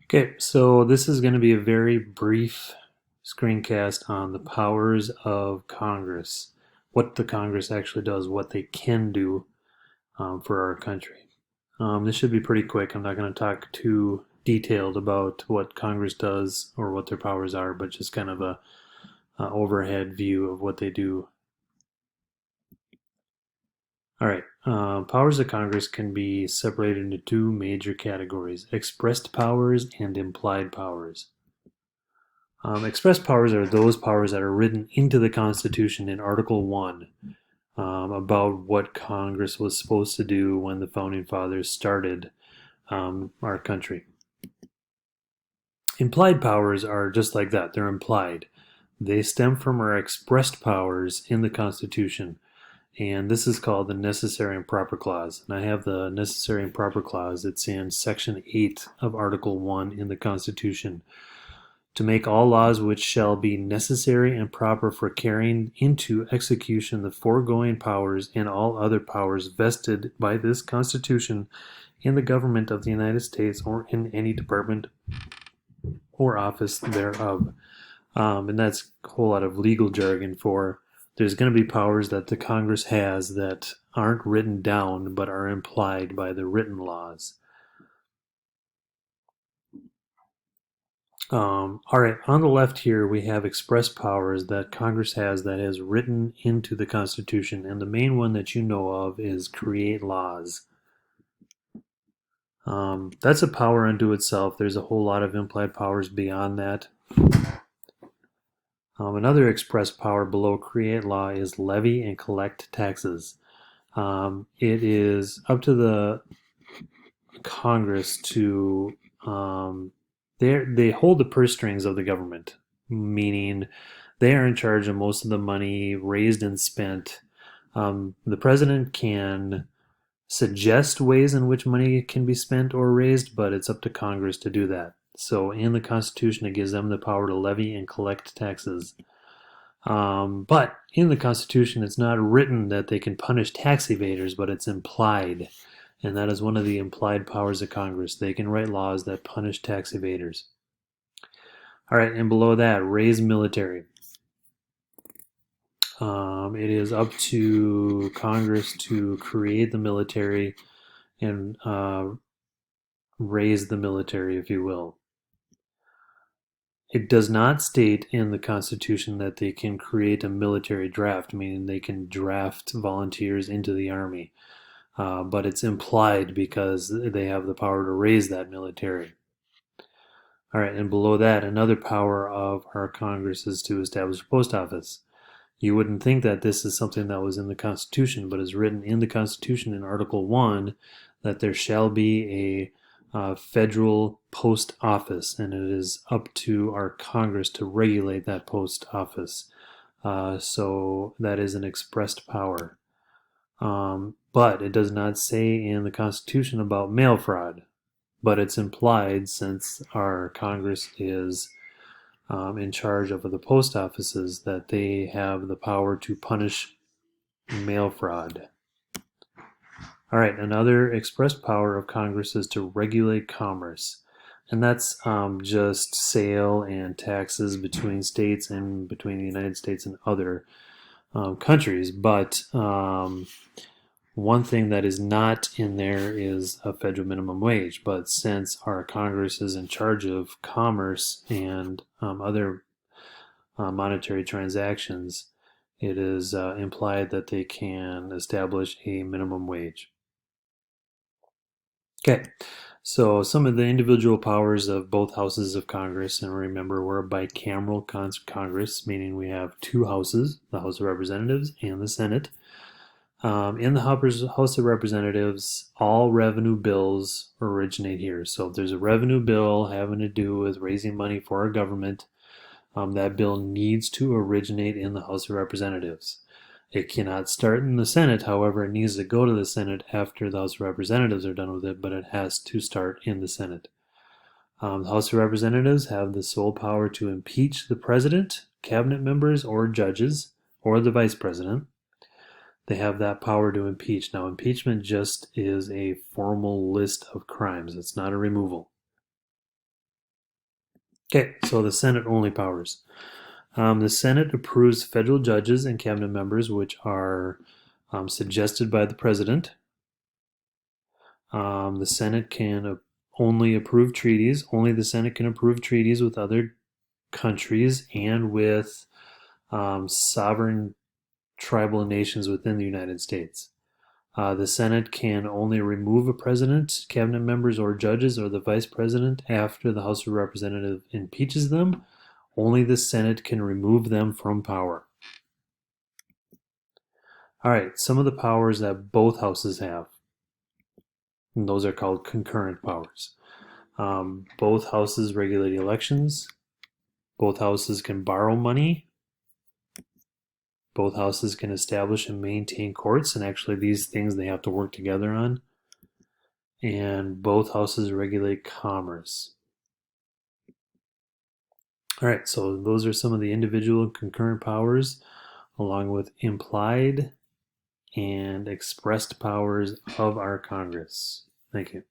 Okay, so this is going to be a very brief screencast on the powers of Congress, what the Congress actually does, what they can do for our country. This should be pretty quick. I'm not going to talk too detailed about what Congress does or what their powers are, but just kind of a overhead view of what they do. All right, powers of Congress can be separated into two major categories: expressed powers and implied powers. Express powers are those powers that are written into the Constitution in Article 1 about what Congress was supposed to do when the Founding Fathers started our country. Implied powers are just like that, they're implied. They stem from our expressed powers in the Constitution, and this is called the Necessary and Proper Clause. And I have the Necessary and Proper Clause. It's in Section 8 of Article 1 in the Constitution. To make all laws which shall be necessary and proper for carrying into execution the foregoing powers and all other powers vested by this Constitution in the government of the United States or in any department or office thereof. And that's a whole lot of legal jargon for there's going to be powers that the Congress has that aren't written down but are implied by the written laws. All right, on the left here we have express powers that Congress has that is written into the Constitution, and the main one that you know of is create laws. That's a power unto itself. There's a whole lot of implied powers beyond that. Another express power below create law is levy and collect taxes. It is up to the Congress to they hold the purse strings of the government, meaning they are in charge of most of the money raised and spent. The president can suggest ways in which money can be spent or raised, but it's up to Congress to do that. So in the Constitution, it gives them the power to levy and collect taxes. But in the Constitution, it's not written that they can punish tax evaders, but it's implied. And that is one of the implied powers of Congress. They can write laws that punish tax evaders. All right, and below that, raise military. It is up to Congress to create the military and raise the military, if you will. It does not state in the Constitution that they can create a military draft, meaning they can draft volunteers into the army. But it's implied because they have the power to raise that military. All right, and below that, another power of our Congress is to establish a post office. You wouldn't think that this is something that was in the Constitution, but is written in the Constitution in Article 1 that there shall be a federal post office, and it is up to our Congress to regulate that post office. So that is an expressed power. But it does not say in the Constitution about mail fraud, but it's implied since our Congress is in charge of the post offices that they have the power to punish mail fraud. All right, another express power of Congress is to regulate commerce. And that's just sale and taxes between states and between the United States and other countries. But one thing that is not in there is a federal minimum wage. But since our Congress is in charge of commerce and other monetary transactions, it is implied that they can establish a minimum wage. Okay, so some of the individual powers of both houses of Congress, and remember we're a bicameral Congress, meaning we have two houses, the House of Representatives and the Senate. In the House of Representatives, all revenue bills originate here. So if there's a revenue bill having to do with raising money for our government, that bill needs to originate in the House of Representatives. It cannot start in the Senate, however, it needs to go to the Senate after the House of Representatives are done with it, but it has to start in the Senate. The House of Representatives have the sole power to impeach the president, cabinet members, or judges, or the vice president. They have that power to impeach. Now, impeachment just is a formal list of crimes. It's not a removal. Okay, so the Senate only powers. The Senate approves federal judges and cabinet members, which are suggested by the president. The Senate can only approve treaties. Only the Senate can approve treaties with other countries and with sovereign tribal nations within the United States. The Senate can only remove a president, cabinet members, or judges, or the vice president after the House of Representatives impeaches them. Only the Senate can remove them from power. All right, some of the powers that both houses have, and those are called concurrent powers. Both houses regulate elections. Both houses can borrow money. Both houses can establish and maintain courts, and actually these things they have to work together on. And both houses regulate commerce. All right, so those are some of the individual and concurrent powers, along with implied and expressed powers of our Congress. Thank you.